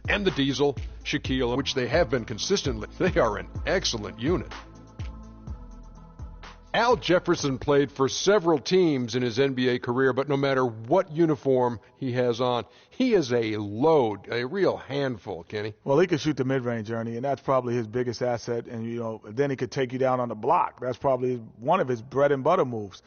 And the Diesel, Shaquille, which they have been consistently, they are an excellent unit. Al Jefferson played for several teams in his NBA career, but no matter what uniform he has on, he is a load, a real handful, Kenny. Well, he can shoot the mid-range, Ernie, and that's probably his biggest asset. And, you know, then he could take you down on the block. That's probably one of his bread and butter moves.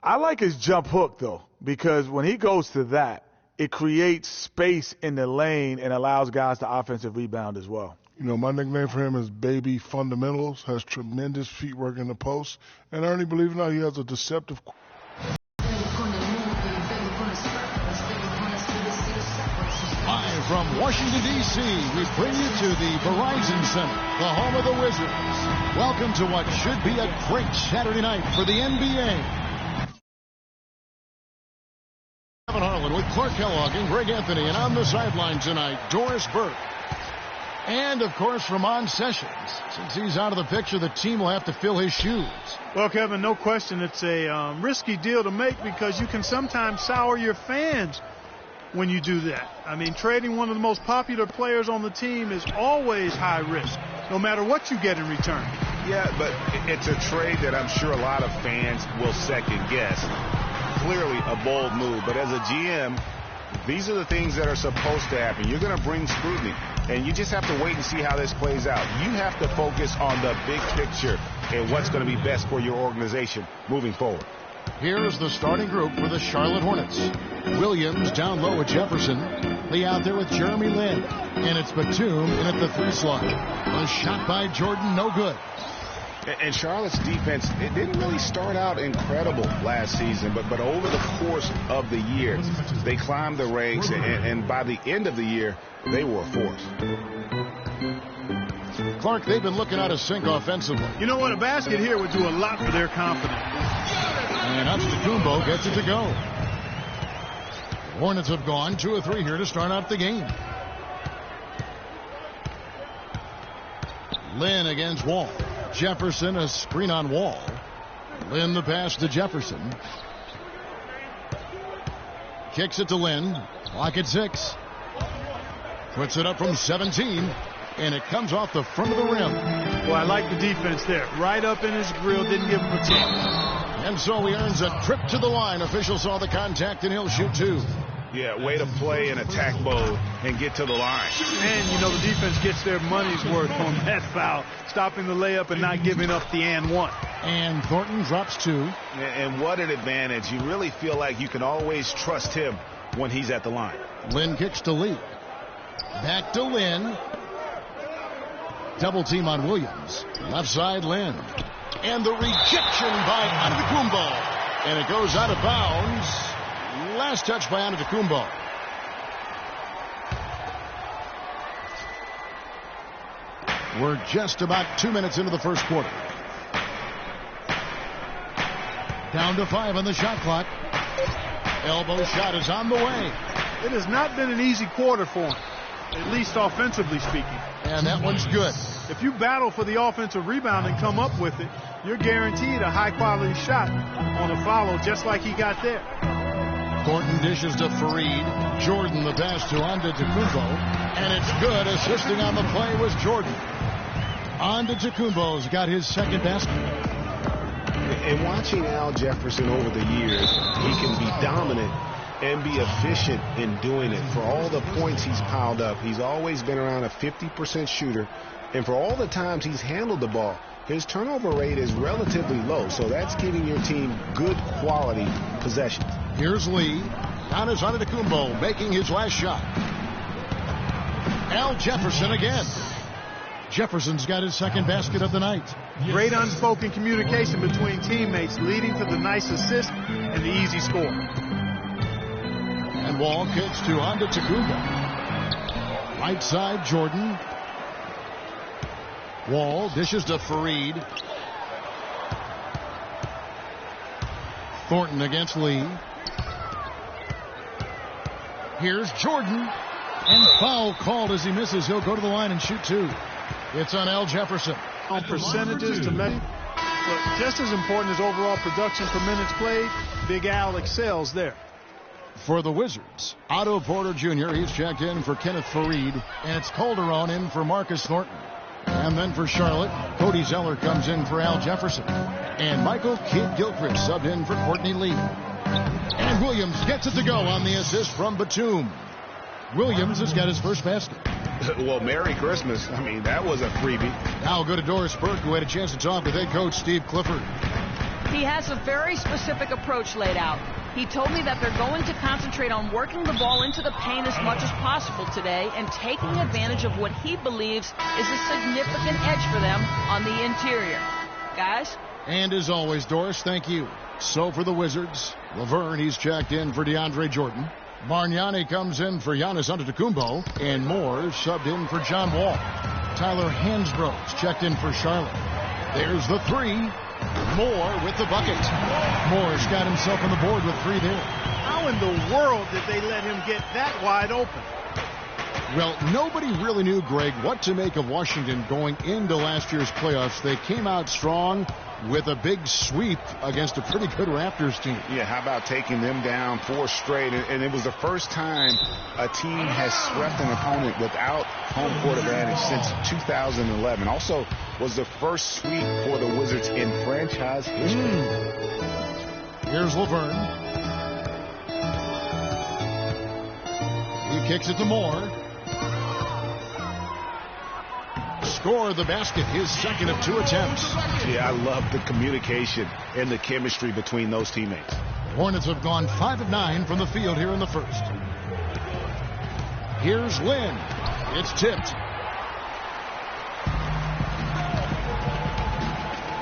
I like his jump hook, though, because when he goes to that, it creates space in the lane and allows guys to offensive rebound as well. You know, my nickname for him is Baby Fundamentals, has tremendous feet work in the post. And Ernie, believe it or not, he has a deceptive. Live from Washington, D.C., we bring you to the Verizon Center, the home of the Wizards. Welcome to what should be a great Saturday night for the NBA. Kevin Harlan with Clark Kellogg and Greg Anthony, and on the sideline tonight, Doris Burke. And, of course, Ramon Sessions. Since he's out of the picture, the team will have to fill his shoes. Well, Kevin, no question it's a risky deal to make because you can sometimes sour your fans when you do that. I mean, trading one of the most popular players on the team is always high risk, no matter what you get in return. Yeah, but it's a trade that I'm sure a lot of fans will second guess. Clearly a bold move, but as a GM, these are the things that are supposed to happen. You're going to bring scrutiny, and you just have to wait and see how this plays out. You have to focus on the big picture and what's going to be best for your organization moving forward. Here is the starting group for the Charlotte Hornets. Williams down low with Jefferson. Lee out there with Jeremy Lin. And it's Batum in at the 3 slot. A shot by Jordan, no good. And Charlotte's defense, it didn't really start out incredible last season, but over the course of the year, they climbed the ranks, and by the end of the year, they were a force. Clark, they've been looking out of sync offensively. You know what? A basket here would do a lot for their confidence. And Antetokounmpo gets it to go. Hornets have gone 2 of 3 here to start out the game. Lin against Wall. Jefferson, a screen on Wall. Lin the pass to Jefferson. Kicks it to Lin. Clock at 6. Puts it up from 17. And it comes off the front of the rim. Well, I like the defense there. Right up in his grill, didn't give him a chance. And so he earns a trip to the line. Official saw the contact, and he'll shoot 2. Yeah, way to play in attack mode and get to the line. And, you know, the defense gets their money's worth on that foul, stopping the layup and not giving up the and 1. And Thornton drops 2. And what an advantage. You really feel like you can always trust him when he's at the line. Lin kicks to Lee. Back to Lin. Double team on Williams. Left side, Lin. And the rejection by Antetokounmpo. And it goes out of bounds. Last touch by Antetokounmpo. We're just about 2 minutes into the first quarter. Down to 5 on the shot clock. Elbow shot is on the way. It has not been an easy quarter for him, at least offensively speaking. And that one's good. If you battle for the offensive rebound and come up with it, you're guaranteed a high-quality shot on a follow, just like he got there. Thornton dishes to Fareed. Jordan the pass to Antetokounmpo. And it's good. Assisting on the play was Jordan. Antetokounmpo's got his second basket. And watching Al Jefferson over the years, he can be dominant and be efficient in doing it. For all the points he's piled up, he's always been around a 50% shooter. And for all the times he's handled the ball, his turnover rate is relatively low. So that's giving your team good quality possessions. Here's Lee. Down is Antetokounmpo making his last shot. Al Jefferson again. Jefferson's got his second basket of the night. Great unspoken communication between teammates, leading to the nice assist and the easy score. And Wall kicks to Antetokounmpo. Right side, Jordan. Wall dishes to Fareed. Thornton against Lee. Here's Jordan. And foul called as he misses. He'll go to the line and shoot 2. It's on Al Jefferson. On percentages to measure. But just as important as overall production per minutes played, Big Al excels there. For the Wizards, Otto Porter Jr., he's checked in for Kenneth Faried, and it's Calderon in for Marcus Thornton. And then for Charlotte, Cody Zeller comes in for Al Jefferson. And Michael Kidd-Gilchrist subbed in for Courtney Lee. And Williams gets it to go on the assist from Batum. Williams has got his first basket. Well, Merry Christmas. I mean, that was a freebie. Now we'll go to Doris Burke, who had a chance to talk with head coach Steve Clifford. He has a very specific approach laid out. He told me that they're going to concentrate on working the ball into the paint as much as possible today and taking advantage of what he believes is a significant edge for them on the interior. Guys? And as always, Doris, thank you. So for the Wizards, Laverne, he's checked in for DeAndre Jordan. Bargnani comes in for Giannis Antetokounmpo, and Moore subbed in for John Wall. Tyler Hansbrough's checked in for Charlotte. There's the three. Moore with the bucket. Moore's got himself on the board with 3 there. How in the world did they let him get that wide open? Well, nobody really knew, Greg, what to make of Washington going into last year's playoffs. They came out strong with a big sweep against a pretty good Raptors team. Yeah, how about taking them down 4 straight? And it was the first time a team has swept an opponent without home court advantage since 2011. Also was the first sweep for the Wizards in franchise history. Here's Laverne. He kicks it to Moore. Score the basket, his second of 2 attempts. Yeah, I love the communication and the chemistry between those teammates. Hornets have gone 5 of 9 from the field here in the first. Here's Lynn. It's tipped.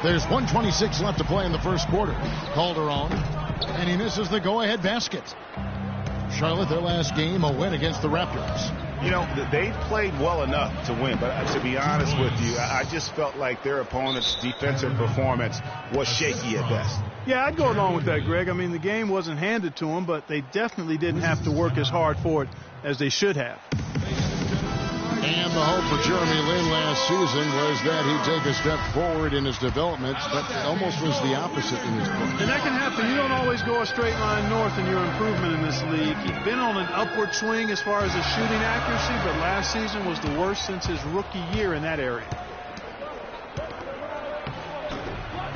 There's 1:26 left to play in the first quarter. Calderon, and he misses the go-ahead basket. Charlotte, their last game, a win against the Raptors. You know, they've played well enough to win, but to be honest with you, I just felt like their opponent's defensive performance was shaky at best. Yeah, I'd go along with that, Greg. I mean, the game wasn't handed to them, but they definitely didn't have to work as hard for it as they should have. And the hope for Jeremy Lin last season was that he'd take a step forward in his development, but it almost was the opposite in his play. And that can happen. You don't always go a straight line north in your improvement in this league. He's been on an upward swing as far as his shooting accuracy, but last season was the worst since his rookie year in that area.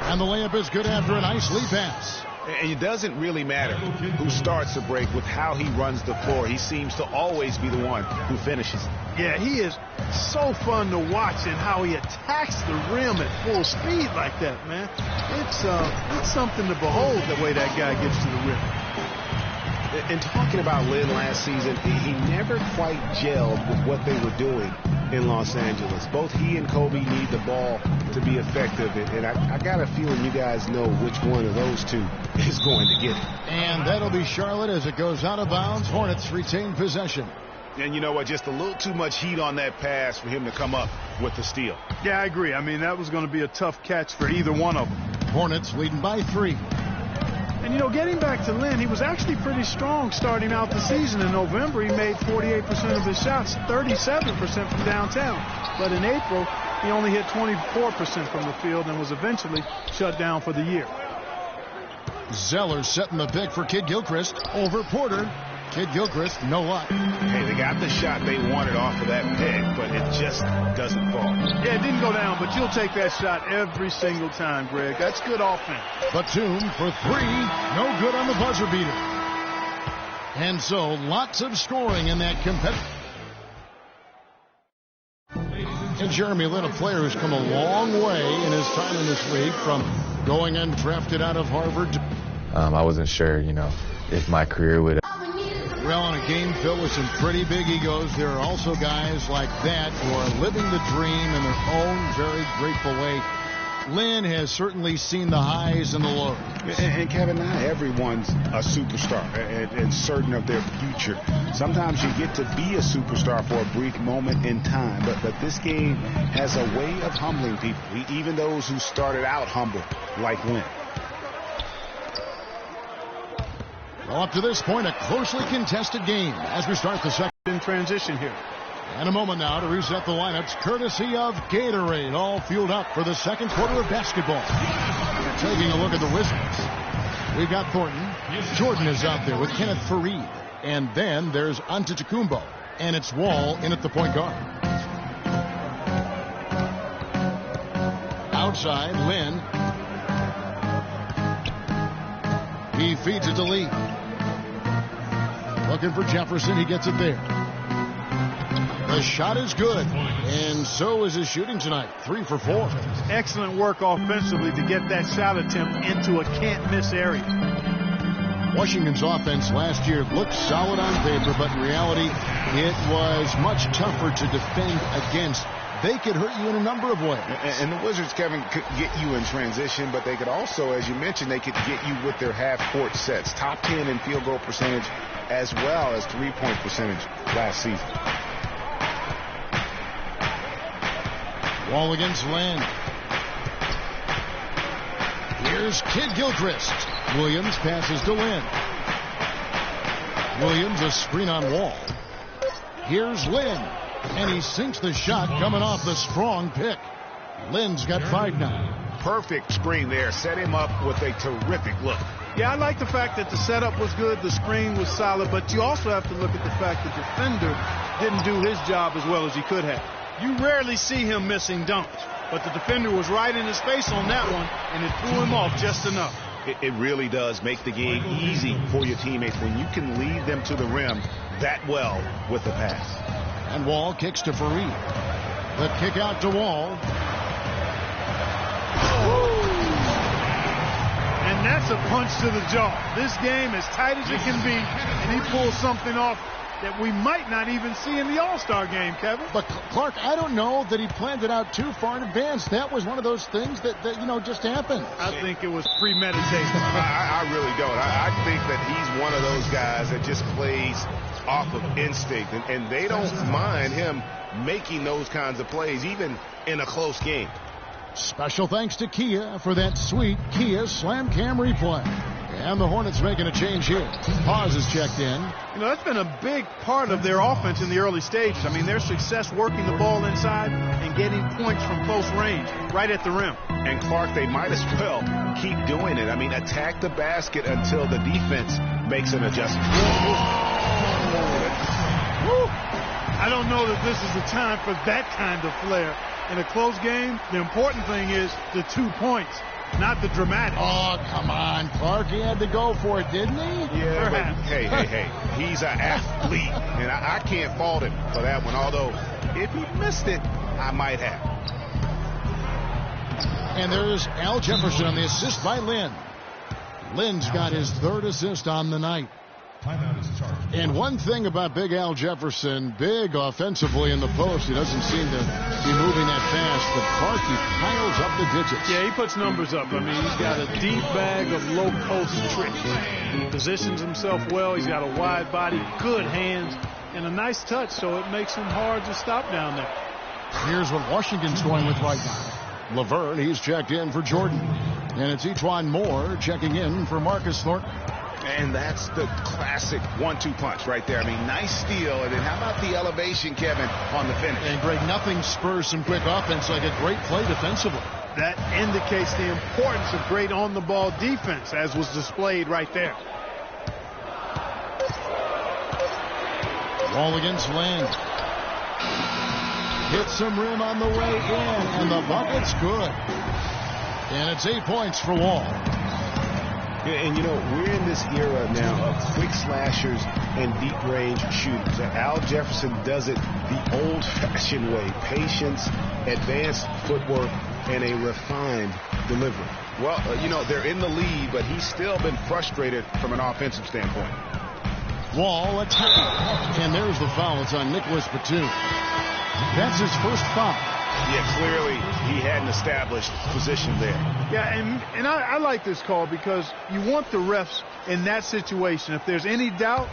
And the layup is good after a nice lead pass. And it doesn't really matter who starts the break with how he runs the floor. He seems to always be the one who finishes. Yeah, he is so fun to watch in how he attacks the rim at full speed like that, man. It's something to behold the way that guy gets to the rim. And talking about Lin last season, he never quite gelled with what they were doing in Los Angeles. Both he and Kobe need the ball to be effective, and I got a feeling you guys know which one of those two is going to get it. And that'll be Charlotte as it goes out of bounds. Hornets retain possession. And you know what? Just a little too much heat on that pass for him to come up with the steal. Yeah, I agree. I mean, that was going to be a tough catch for either one of them. Hornets leading by 3. And, you know, getting back to Lin, he was actually pretty strong starting out the season. In November, he made 48% of his shots, 37% from downtown. But in April, he only hit 24% from the field and was eventually shut down for the year. Zeller setting the pick for Kidd-Gilchrist over Porter. Kidd-Gilchrist, no luck. Hey, they got the shot they wanted off of that pick, but it just doesn't fall. Yeah, it didn't go down, but you'll take that shot every single time, Greg. That's good offense. Batum for 3. No good on the buzzer beater. And so, lots of scoring in that competitive. And Jeremy Lin, a player who's come a long way in his time in this league from going undrafted out of Harvard. I wasn't sure, if my career would. Well, in a game filled with some pretty big egos, there are also guys like that who are living the dream in their own very grateful way. Lin has certainly seen the highs and the lows. And Kevin, not everyone's a superstar and certain of their future. Sometimes you get to be a superstar for a brief moment in time, but this game has a way of humbling people, even those who started out humble, like Lin. Well, up to this point, a closely contested game as we start the second. In transition here. And a moment now to reset the lineups, courtesy of Gatorade, all fueled up for the second quarter of basketball. Taking a look at the Wizards. We've got Thornton, Jordan is out there with Kenneth Fareed. And then there's Antetokounmpo. And it's Wall in at the point guard. Outside, Lynn. He feeds it to Lee. Looking for Jefferson. He gets it there. The shot is good. And so is his shooting tonight. 3 for 4. Excellent work offensively to get that shot attempt into a can't-miss area. Washington's offense last year looked solid on paper, but in reality, it was much tougher to defend against. They could hurt you in a number of ways. And the Wizards, Kevin, could get you in transition, but they could also, as you mentioned, they could get you with their half-court sets. Top 10 in field goal percentage as well as three-point percentage last season. Wall against Lynn. Here's Kid Gilchrist. Williams passes to Lynn. Williams a screen on Wall. Here's Lynn. And he sinks the shot coming off the strong pick. Lynn's got 5 now. Perfect screen there. Set him up with a terrific look. Yeah, I like the fact that the setup was good, the screen was solid, but you also have to look at the fact the defender didn't do his job as well as he could have. You rarely see him missing dunks, but the defender was right in his face on that one, and it threw him off just enough. It really does make the game easy for your teammates when you can lead them to the rim that well with the pass. And Wall kicks to Fareed. The kick out to Wall. And that's a punch to the jaw. This game as tight as it can be, and he pulls something off that we might not even see in the All-Star game, Kevin. But Clark, I don't know that he planned it out too far in advance. That was one of those things that just happened. I think it was premeditated. I really don't. I think that he's one of those guys that just plays off of instinct, and they don't mind him making those kinds of plays, even in a close game. Special thanks to Kia for that sweet Kia Slam Cam replay. And the Hornets making a change here. Paz is checked in. You know, that's been a big part of their offense in the early stages. I mean, their success working the ball inside and getting points from close range, right at the rim. And Clark, they might as well keep doing it. I mean, attack the basket until the defense makes an adjustment. I don't know that this is the time for that kind of flair. In a close game, the important thing is the 2 points, not the dramatic. Oh, come on, Clark. He had to go for it, didn't he? Yeah, but hey. He's an athlete, and I can't fault him for that one. Although, if he missed it, I might have. And there's Al Jefferson on the assist by Lynn. Lynn's got his 3rd assist on the night. And one thing about Big Al Jefferson, big offensively in the post, he doesn't seem to be moving that fast, but Clark, he piles up the digits. Yeah, he puts numbers up. I mean, he's got a deep bag of low post tricks. He positions himself well. He's got a wide body, good hands, and a nice touch, so it makes him hard to stop down there. Here's what Washington's going with right now. Laverne, he's checked in for Jordan. And it's Etuan Moore checking in for Marcus Thornton. And that's the classic 1-2 punch right there. I mean, nice steal. And then how about the elevation, Kevin, on the finish? And Greg, nothing spurs some quick offense like a great play defensively. That indicates the importance of great on-the-ball defense, as was displayed right there. Wall against Lynn. Hits some rim on the way in, and the bucket's good. And it's 8 points for Wall. And, you know, we're in this era now of quick slashers and deep range shooters. Al Jefferson does it the old-fashioned way. Patience, advanced footwork, and a refined delivery. Well, you know, they're in the lead, but he's still been frustrated from an offensive standpoint. Wall attacking. And there's the foul. It's on Nicholas Batum. That's his first foul. Yeah, clearly he hadn't established position there. Yeah, and I like this call because you want the refs in that situation. If there's any doubt,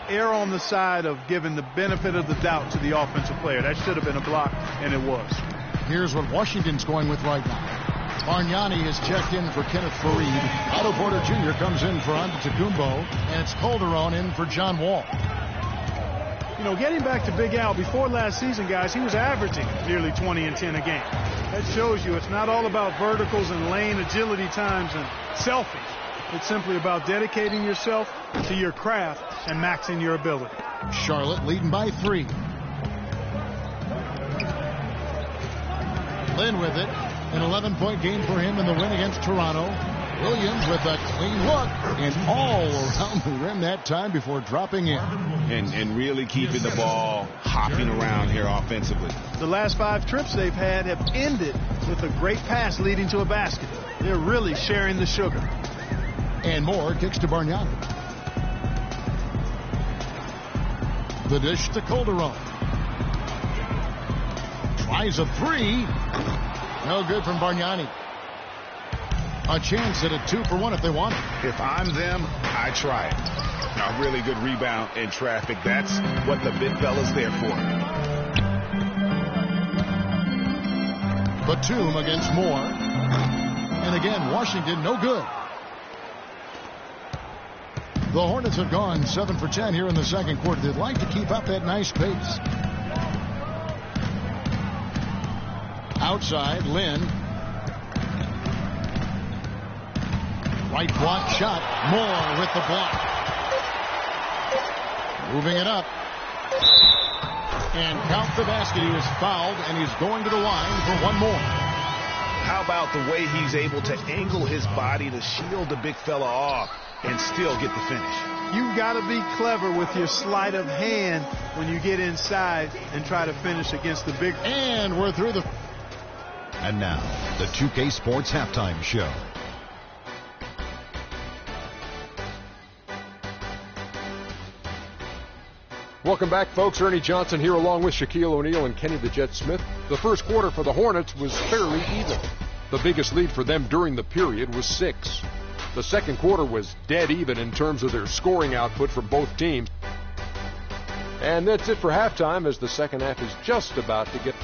err on the side of giving the benefit of the doubt to the offensive player. That should have been a block, and it was. Here's what Washington's going with right now. Bargnani is checked in for Kenneth Fareed. Otto Porter Jr. comes in for Antetokounmpo, and it's Calderon in for John Wall. You know, getting back to Big Al, before last season, guys, he was averaging nearly 20 and 10 a game. That shows you it's not all about verticals and lane agility times and selfies. It's simply about dedicating yourself to your craft and maxing your ability. Charlotte leading by 3. Lynn with it. An 11-point game for him in the win against Toronto. Williams with a clean look and all around the rim that time before dropping in. And really keeping the ball hopping around here offensively. The last 5 trips they've had have ended with a great pass leading to a basket. They're really sharing the sugar. And Moore kicks to Bargnani. The dish to Calderon. Tries a 3. No good from Bargnani. A chance at a 2-for-1 if they want it. If I'm them, I try it. A really good rebound in traffic. That's what the big fella's there for. Batum against Moore. And again, Washington no good. The Hornets have gone 7 for 10 here in the second quarter. They'd like to keep up that nice pace. Outside, Lynn. Right block shot. Moore with the block. Moving it up. And count the basket. He was fouled, and he's going to the line for one more. How about the way he's able to angle his body to shield the big fella off and still get the finish? You've got to be clever with your sleight of hand when you get inside and try to finish against the big. And we're through the... And now, the 2K Sports Halftime Show. Welcome back, folks. Ernie Johnson here along with Shaquille O'Neal and Kenny the Jet Smith. The first quarter for the Hornets was fairly even. The biggest lead for them during the period was 6. The second quarter was dead even in terms of their scoring output from both teams. And that's it for halftime, as the second half is just about to get...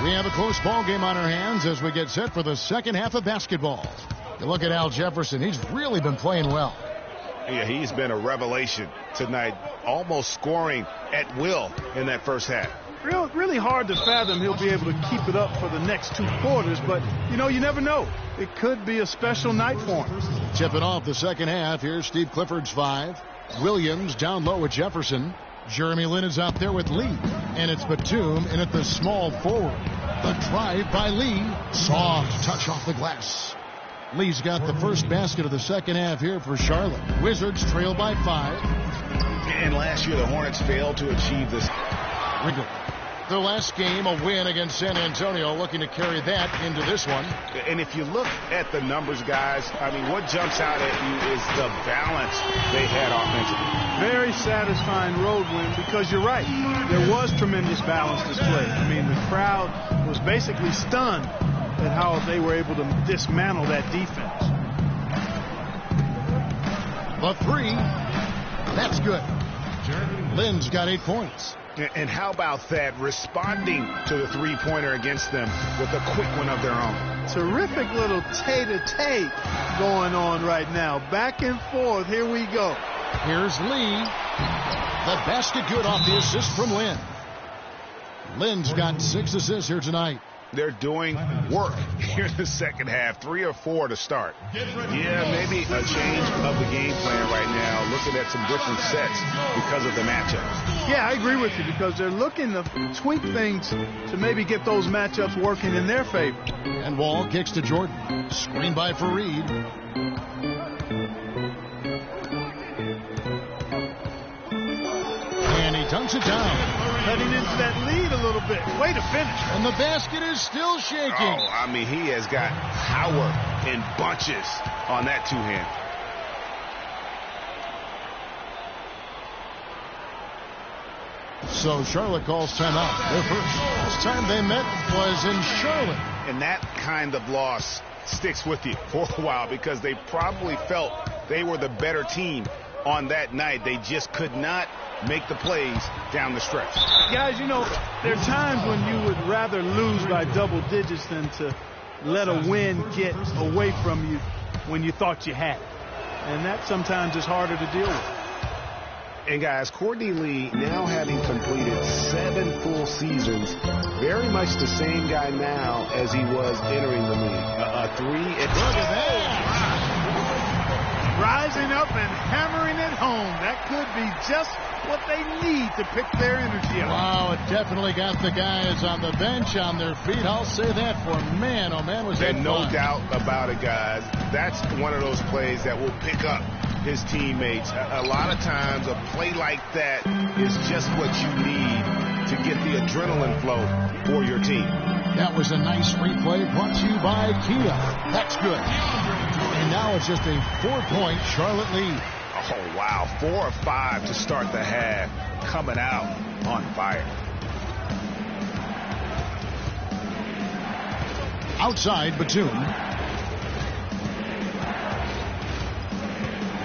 We have a close ball game on our hands as we get set for the second half of basketball. You look at Al Jefferson. He's really been playing well. Yeah, he's been a revelation tonight, almost scoring at will in that first half. Really hard to fathom he'll be able to keep it up for the next 2 quarters, but, you know, you never know. It could be a special night for him. Tipping off the second half. Here's Steve Clifford's 5. Williams down low with Jefferson. Jeremy Lin is out there with Lee. And it's Batum in at the small forward. The drive by Lee. Soft touch off the glass. Lee's got the first basket of the second half here for Charlotte. Wizards trail by 5. And last year the Hornets failed to achieve this. Wrigley. Their last game, a win against San Antonio, looking to carry that into this one. And if you look at the numbers, guys, I mean, what jumps out at you is the balance they had offensively. Very satisfying road win, because you're right. There was tremendous balance displayed. I mean, the crowd was basically stunned at how they were able to dismantle that defense. The 3. That's good. Lynn's got 8 points. And how about that, responding to the three-pointer against them with a quick one of their own. Terrific little tete-a-tete going on right now. Back and forth. Here we go. Here's Lee. The basket good off the assist from Lynn. Lynn's got 6 assists here tonight. They're doing work here in the second half. 3 or 4 to start. Yeah, maybe a change of the game plan right now, looking at some different sets because of the matchups. Yeah, I agree with you, because they're looking to tweak things to maybe get those matchups working in their favor. And Wall kicks to Jordan. Screen by Fareed. And he dunks it down. Cutting into that lead a little bit. Way to finish. And the basket is still shaking. Oh, I mean, he has got power in bunches on that two-hand. So Charlotte calls timeout. Their first time they met was in Charlotte. And that kind of loss sticks with you for a while, because they probably felt they were the better team on that night. They just could not make the plays down the stretch. Guys, you know, there are times when you would rather lose by double digits than to let a win get away from you when you thought you had it. And that sometimes is harder to deal with. And guys, Courtney Lee, now having completed 7 full seasons, very much the same guy now as he was entering the league. A 3. Look at that. Rising up and hammering it home. That could be just what they need to pick their energy up. Wow, it definitely got the guys on the bench on their feet. I'll say that for man. Oh, man, was that And no fun. doubt about it, guys. That's one of those plays that will pick up his teammates. A lot of times a play like that is just what you need to get the adrenaline flow for your team. That was a nice replay brought to you by Kia. That's good. And now it's just a 4-point Charlotte lead. Oh, wow. 4 or 5 to start the half. Coming out on fire. Outside, Batum.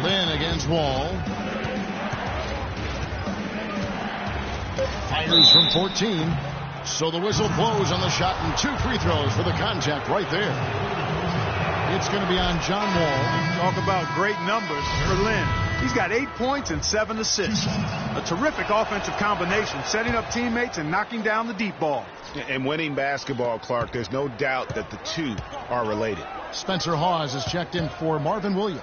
Lynn against Wall. Fires from 14. So the whistle blows on the shot and 2 free throws for the contact right there. It's going to be on John Wall. Talk about great numbers for Lynn. He's got 8 points and 7 assists. A terrific offensive combination, setting up teammates and knocking down the deep ball. And winning basketball, Clark, there's no doubt that the two are related. Spencer Hawes is checked in for Marvin Williams.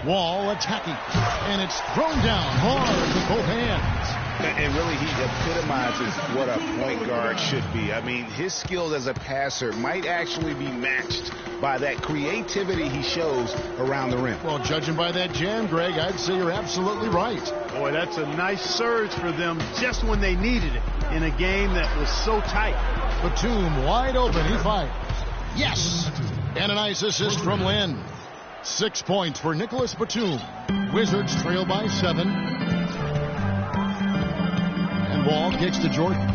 Wall attacking, and it's thrown down hard with both hands. And really, he epitomizes what a point guard should be. I mean, his skills as a passer might actually be matched by that creativity he shows around the rim. Well, judging by that jam, Greg, I'd say you're absolutely right. Boy, that's a nice surge for them just when they needed it in a game that was so tight. Batum wide open, he fires. Yes! And a nice assist from Lynn. 6 points for Nicholas Batum. Wizards trail by 7. And Wall kicks to Jordan.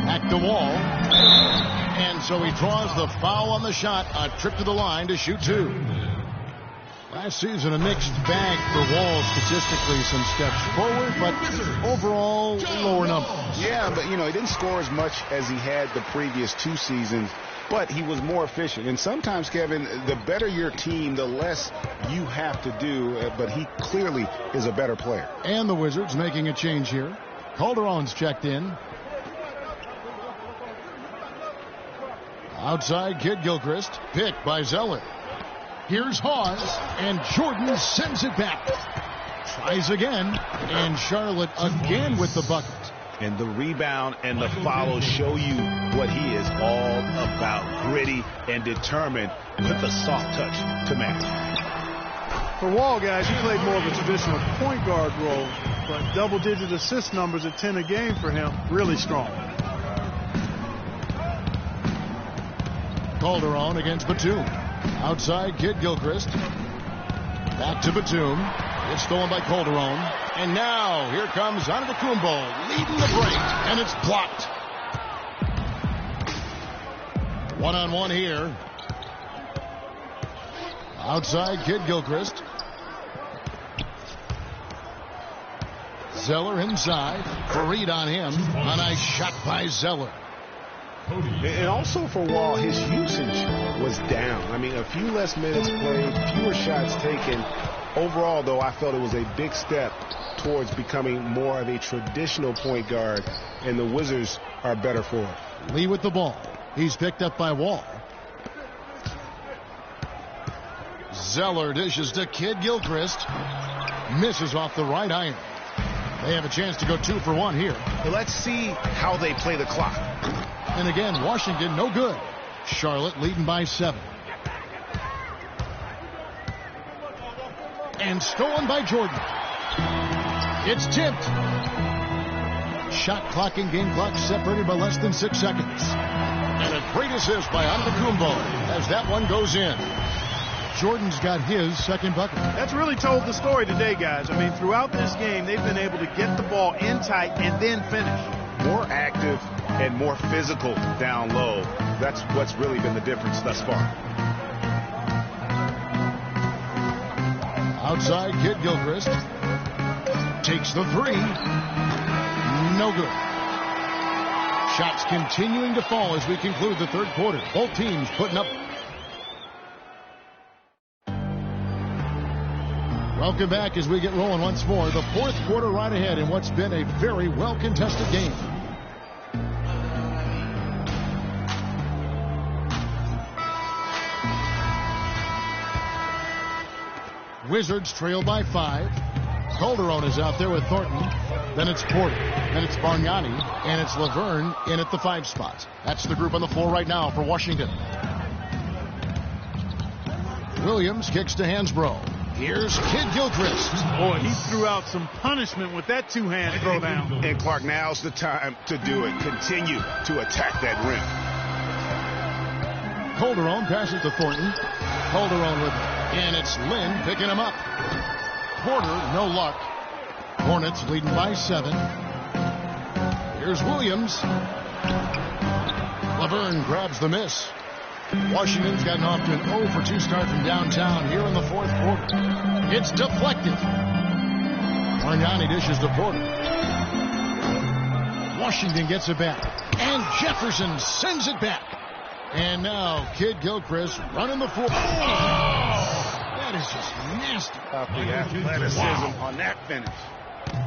Back to Wall. And so he draws the foul on the shot. A trip to the line to shoot 2. Last season, a mixed bag for Wall statistically. Some steps forward, but overall, lower numbers. Yeah, but, you know, he didn't score as much as he had the previous 2 seasons. But he was more efficient. And sometimes, Kevin, the better your team, the less you have to do. But he clearly is a better player. And the Wizards making a change here. Calderon's checked in. Outside, Kid Gilchrist. Picked by Zeller. Here's Hawes. And Jordan sends it back. Tries again. And Charlotte again with the bucket. And the rebound and the follow show you what he is all about. Gritty and determined with the soft touch to match. For Wall, guys, he played more of a traditional point guard role, but double-digit assist numbers at 10 a game for him, really strong. Calderon against Batum. Outside, Kid Gilchrist. Back to Batum. It's stolen by Calderon. And now, here comes Antetokounmpo leading the break, and it's blocked. One-on-one here. Outside, Kid Gilchrist. Zeller inside. Fareed on him. A nice shot by Zeller. And also for Wall, his usage was down. I mean, a few less minutes played, fewer shots taken. Overall, though, I felt it was a big step towards becoming more of a traditional point guard, and the Wizards are better for it. Lee with the ball. He's picked up by Wall. Zeller dishes to Kid Gilchrist. Misses off the right iron. They have a chance to go 2 for 1 here. But let's see how they play the clock. And again, Washington no good. Charlotte leading by 7. And stolen by Jordan. It's tipped. Shot clock and game clock separated by less than 6 seconds. And a great assist by Antetokounmpo as that one goes in. Jordan's got his second bucket. That's really told the story today, guys. I mean, throughout this game, they've been able to get the ball in tight and then finish. More active and more physical down low. That's what's really been the difference thus far. Outside, Kid Gilchrist takes the 3. No good. Shots continuing to fall as we conclude the third quarter. Both teams putting up. Welcome back as we get rolling once more. The fourth quarter right ahead in what's been a very well-contested game. Wizards trail by 5. Calderon is out there with Thornton. Then it's Porter. Then it's Bargnani. And it's Laverne in at the 5 spot. That's the group on the floor right now for Washington. Williams kicks to Hansbrough. Here's Kid Gilchrist. Boy, he threw out some punishment with that two-hand throwdown. And Clark, now's the time to do it. Continue to attack that rim. Calderon passes to Thornton. Calderon with it. And it's Lynn picking him up. Porter, no luck. Hornets leading by 7. Here's Williams. Laverne grabs the miss. Washington's gotten off to an 0 for 2 start from downtown here in the fourth quarter. It's deflected. Bargnani dishes to Porter. Washington gets it back. And Jefferson sends it back. And now Kid Gilchrist running the floor. That is just nasty. The athleticism on that finish.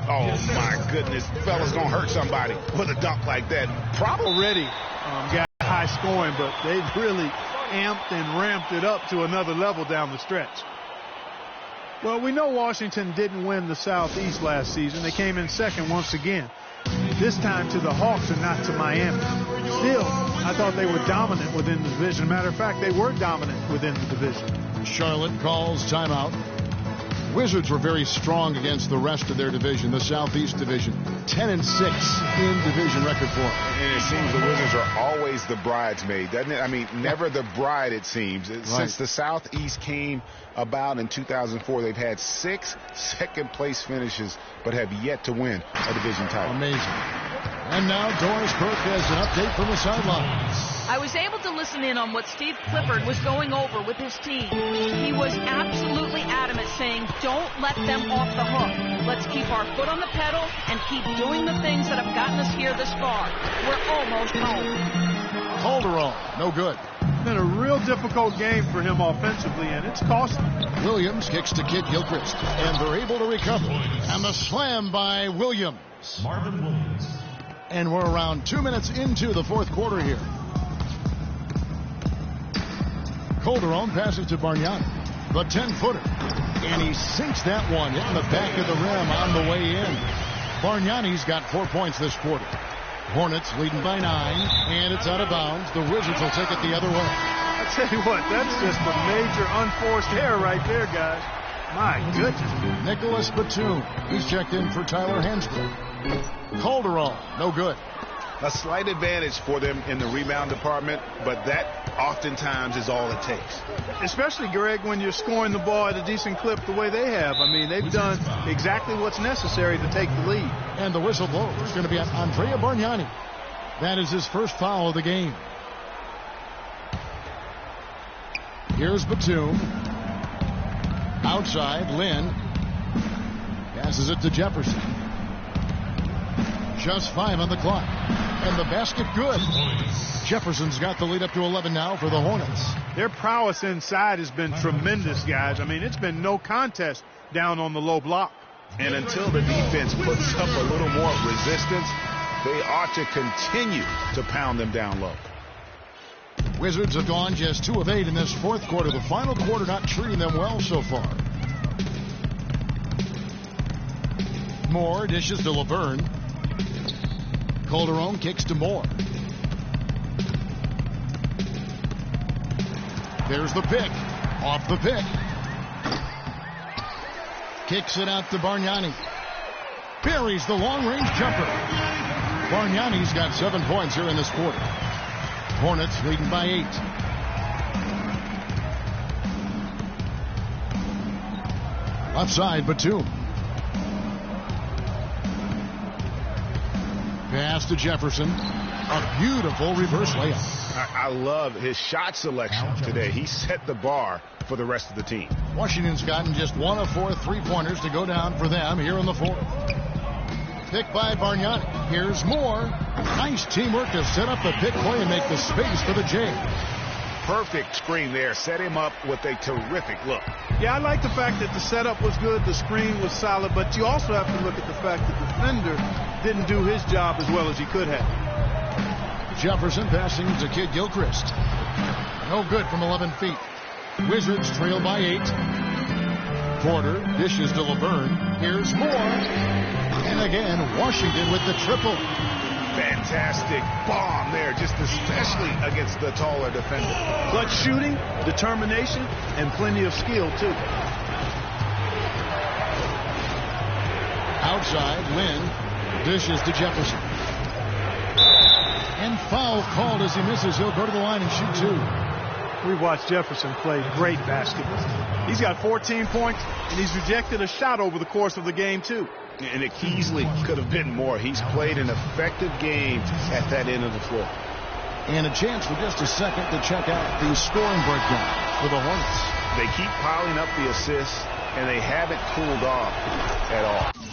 Oh, my goodness. Fella's going to hurt somebody with a dunk like that. Probably already got high scoring, but they've really amped and ramped it up to another level down the stretch. Well, we know Washington didn't win the Southeast last season. They came in second once again. This time to the Hawks and not to Miami. Still, I thought they were dominant within the division. Matter of fact, they were dominant within the division. Charlotte calls timeout. Wizards were very strong against the rest of their division, the Southeast Division. 10-6 in division record form. And it seems the Wizards are always the bridesmaid, doesn't it? I mean, never the bride, it seems. Right. Since the Southeast came about in 2004, they've had 6 second-place finishes, but have yet to win a division title. Amazing. And now Doris Burke has an update from the sidelines. I was able to listen in on what Steve Clifford was going over with his team. He was absolutely adamant, saying, don't let them off the hook. Let's keep our foot on the pedal and keep doing the things that have gotten us here this far. We're almost home. Calderon, no good. It's been a real difficult game for him offensively, and it's costing. Williams kicks to Kid Gilchrist, and they're able to recover. And the slam by Williams. Marvin Williams. And we're around 2 minutes into the fourth quarter here. Calderon passes to Bargnani, the 10-footer. And he sinks that one in the back of the rim on the way in. Bargnani's got 4 points this quarter. Hornets leading by 9, and it's out of bounds. The Wizards will take it the other way. I tell you what, that's just a major unforced error right there, guys. My goodness. Nicholas Batum, he's checked in for Tyler Hansbrough. Calderon, no good. A slight advantage for them in the rebound department, but that oftentimes is all it takes. Especially, Greg, when you're scoring the ball at a decent clip the way they have. I mean, they've done exactly what's necessary to take the lead. And the whistle blows. It's going to be on Andrea Bargnani. That is his first foul of the game. Here's Batum. Outside, Lynn. Passes it to Jefferson. Just 5 on the clock. And the basket good. Jefferson's got the lead up to 11 now for the Hornets. Their prowess inside has been tremendous, guys. I mean, it's been no contest down on the low block. And until the defense puts up a little more resistance, they ought to continue to pound them down low. Wizards have gone just 2 of 8 in this fourth quarter. The final quarter not treating them well so far. Moore dishes to Laverne. Calderon kicks to Moore. There's the pick. Off the pick. Kicks it out to Bargnani. Buries the long-range jumper. Bargnani's got 7 points here in this quarter. Hornets leading by 8. Left side, Batum. Pass to Jefferson. A beautiful reverse layup. I love his shot selection today. He set the bar for the rest of the team. Washington's gotten just 1 of 4 3-pointers to go down for them here in the fourth. Pick by Bargnani. Here's Moore. Nice teamwork to set up the pick play and make the space for the J. perfect screen there. Set him up with a terrific look. Yeah, I like the fact that the setup was good, the screen was solid, but you also have to look at the fact that the defender didn't do his job as well as he could have. Jefferson passing to Kid Gilchrist. No good from 11 feet. Wizards trail by 8. Porter dishes to Laverne. Here's more. And again, Washington with the triple. Fantastic bomb there, just especially against the taller defender. Clutch shooting, determination, and plenty of skill, too. Outside, Lynn dishes to Jefferson. And foul called as he misses. He'll go to the line and shoot 2. We watched Jefferson play great basketball. He's got 14 points, and he's rejected a shot over the course of the game, too. And it easily could have been more. He's played an effective game at that end of the floor. And a chance for just a second to check out the scoring breakdown for the Hornets. They keep piling up the assists, and they haven't cooled off at all.